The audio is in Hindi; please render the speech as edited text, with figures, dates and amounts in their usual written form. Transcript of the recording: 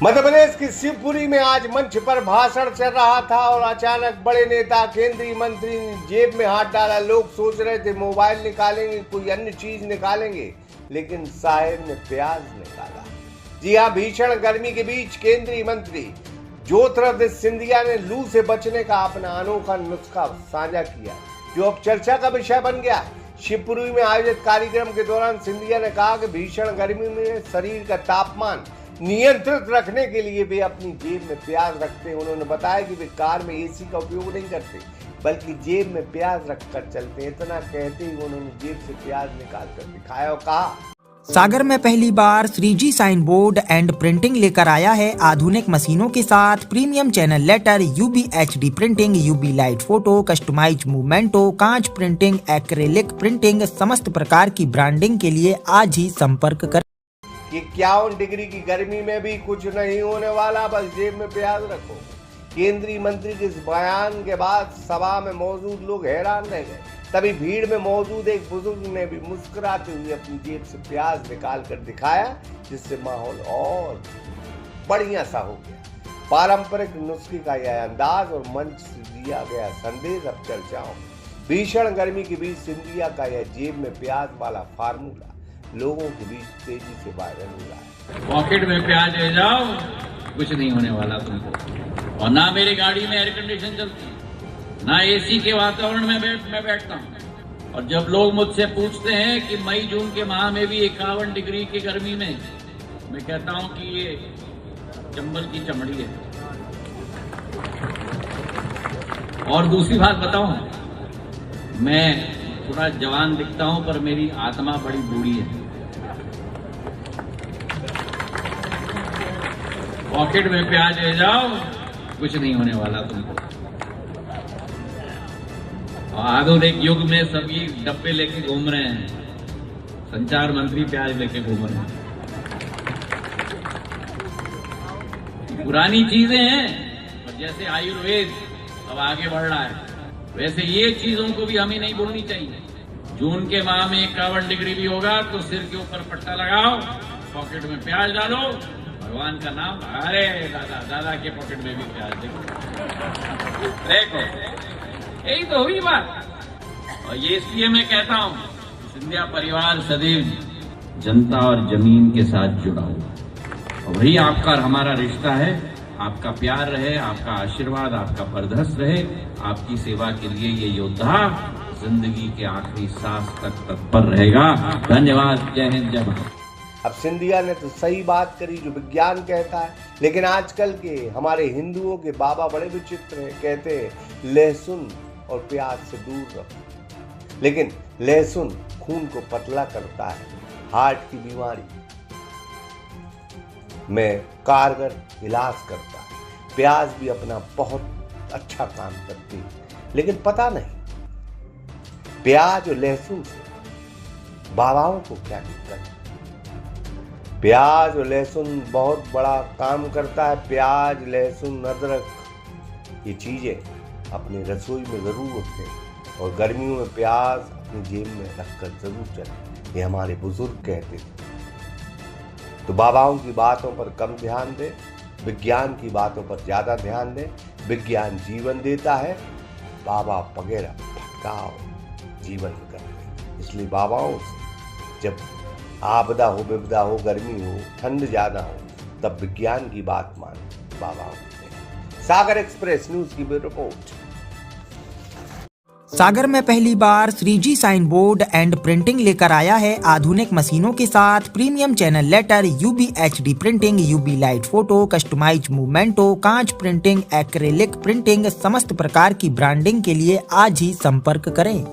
मध्य प्रदेश की शिवपुरी में आज मंच पर भाषण चल रहा था और अचानक बड़े नेता केंद्रीय मंत्री ने जेब में हाथ डाला। लोग सोच रहे थे मोबाइल निकालेंगे, कोई अन्य चीज निकालेंगे, लेकिन साहेब ने प्याज निकाला। जी हाँ, भीषण गर्मी के बीच केंद्रीय मंत्री ज्योतिरादित्य सिंधिया ने लू से बचने का अपना अनोखा नुस्खा साझा किया, जो अब चर्चा का विषय बन गया है। शिवपुरी में आयोजित कार्यक्रम के दौरान सिंधिया ने कहा कि भीषण गर्मी में शरीर का तापमान नियंत्रित रखने के लिए वे अपनी जेब में प्याज रखते हैं। उन्होंने बताया कि वे कार में एसी का उपयोग नहीं करते, बल्कि जेब में प्याज रखकर चलते हैं। इतना कहते ही उन्होंने जेब से प्याज निकाल कर दिखाया और कहा, सागर में पहली बार 3G sign board and printing लेकर आया है। आधुनिक मशीनों के साथ premium channel letter, UV HD printing, UV light photo, customise मूवमेंटो, कांच प्रिंटिंग, एक्रेलिक प्रिंटिंग, समस्त प्रकार की ब्रांडिंग के लिए आज ही संपर्क करें। 51 डिग्री की गर्मी में भी कुछ नहीं होने वाला, बस जेब में प्याज रखो। केंद्रीय मंत्री के इस बयान के बाद सभा में मौजूद लोग हैरान रह गए। तभी भीड़ में मौजूद एक बुजुर्ग ने भी मुस्कुराते हुए अपनी जेब से प्याज निकाल कर दिखाया, जिससे माहौल और बढ़िया सा हो गया। पारंपरिक नुस्खे का यह अंदाज और मंच से दिया गया संदेश अब चर्चाओं में। भीषण गर्मी के बीच सिंधिया का यह जेब में प्याज वाला फार्मूला लोगों के बीच तेजी से वायरल हो रहा है। पॉकेट में प्याज ले जाओ, कुछ नहीं होने वाला तुमको। और ना मेरी गाड़ी में एयर कंडीशन चलती, ना एसी के वातावरण में मैं बैठता हूँ। और जब लोग मुझसे पूछते हैं कि मई जून के माह में भी 51 डिग्री की गर्मी में, मैं कहता हूँ कि ये चंबल की चमड़ी है। और दूसरी बात बताऊं, मैं थोड़ा जवान दिखता हूं पर मेरी आत्मा बड़ी बूढ़ी है। पॉकेट में प्याज ले जाओ, कुछ नहीं होने वाला तुमको। आधुनिक युग में सभी डब्बे लेके घूम रहे हैं, संचार मंत्री प्याज लेके घूम रहे हैं। पुरानी चीजें हैं, और जैसे आयुर्वेद अब आगे बढ़ रहा है, वैसे ये चीजों को भी हमें नहीं भूलनी चाहिए। जून के माह में 51 डिग्री भी होगा तो सिर के ऊपर पट्टा लगाओ, पॉकेट में प्याज डालो, भगवान का नाम, अरे दादा दादा के पॉकेट में भी प्याज देखो, यही तो हुई बात। और ये इसलिए मैं कहता हूं, सिंधिया परिवार सदैव जनता और जमीन के साथ जुड़ा हुआ, और वही आपका और हमारा रिश्ता है। आपका प्यार रहे, आपका आशीर्वाद, आपका परधस रहे। आपकी सेवा के लिए ये योद्धा जिंदगी के आखिरी सांस तक तत्पर रहेगा। धन्यवाद। जय हिंद, जय भारत। अब सिंधिया ने तो सही बात करी जो विज्ञान कहता है, लेकिन आजकल के हमारे हिंदुओं के बाबा बड़े विचित्र हैं। कहते हैं लहसुन और प्याज से दूर रहो, लेकिन लहसुन खून को पतला करता है, हार्ट की बीमारी में कारगर इलाज करता है। प्याज भी अपना बहुत अच्छा काम करती है, लेकिन पता नहीं प्याज और लहसुन से बाबाओं को क्या दिक्कत है। प्याज और लहसुन बहुत बड़ा काम करता है। प्याज, लहसुन, अदरक, ये चीजें अपनी रसोई में जरूर रखें, और गर्मियों में प्याज अपनी जेब में रखकर जरूर चलें। ये हमारे बुजुर्ग कहते थे। तो बाबाओं की बातों पर कम ध्यान दें, विज्ञान की बातों पर ज्यादा ध्यान दें। विज्ञान जीवन देता है, बाबा वगैरह भटकाव जीवन करते हैं। इसलिए बाबाओं से जब आपदा हो, विपदा हो, गर्मी हो, ठंड ज्यादा हो, तब विज्ञान की बात माने, बाबाओं से। सागर एक्सप्रेस न्यूज की रिपोर्ट। सागर में पहली बार 3G sign board and printing लेकर आया है। आधुनिक मशीनों के साथ premium channel letter, UV HD printing, UV light photo, customise मूवमेंटो, कांच प्रिंटिंग, एक्रेलिक प्रिंटिंग, समस्त प्रकार की ब्रांडिंग के लिए आज ही संपर्क करें।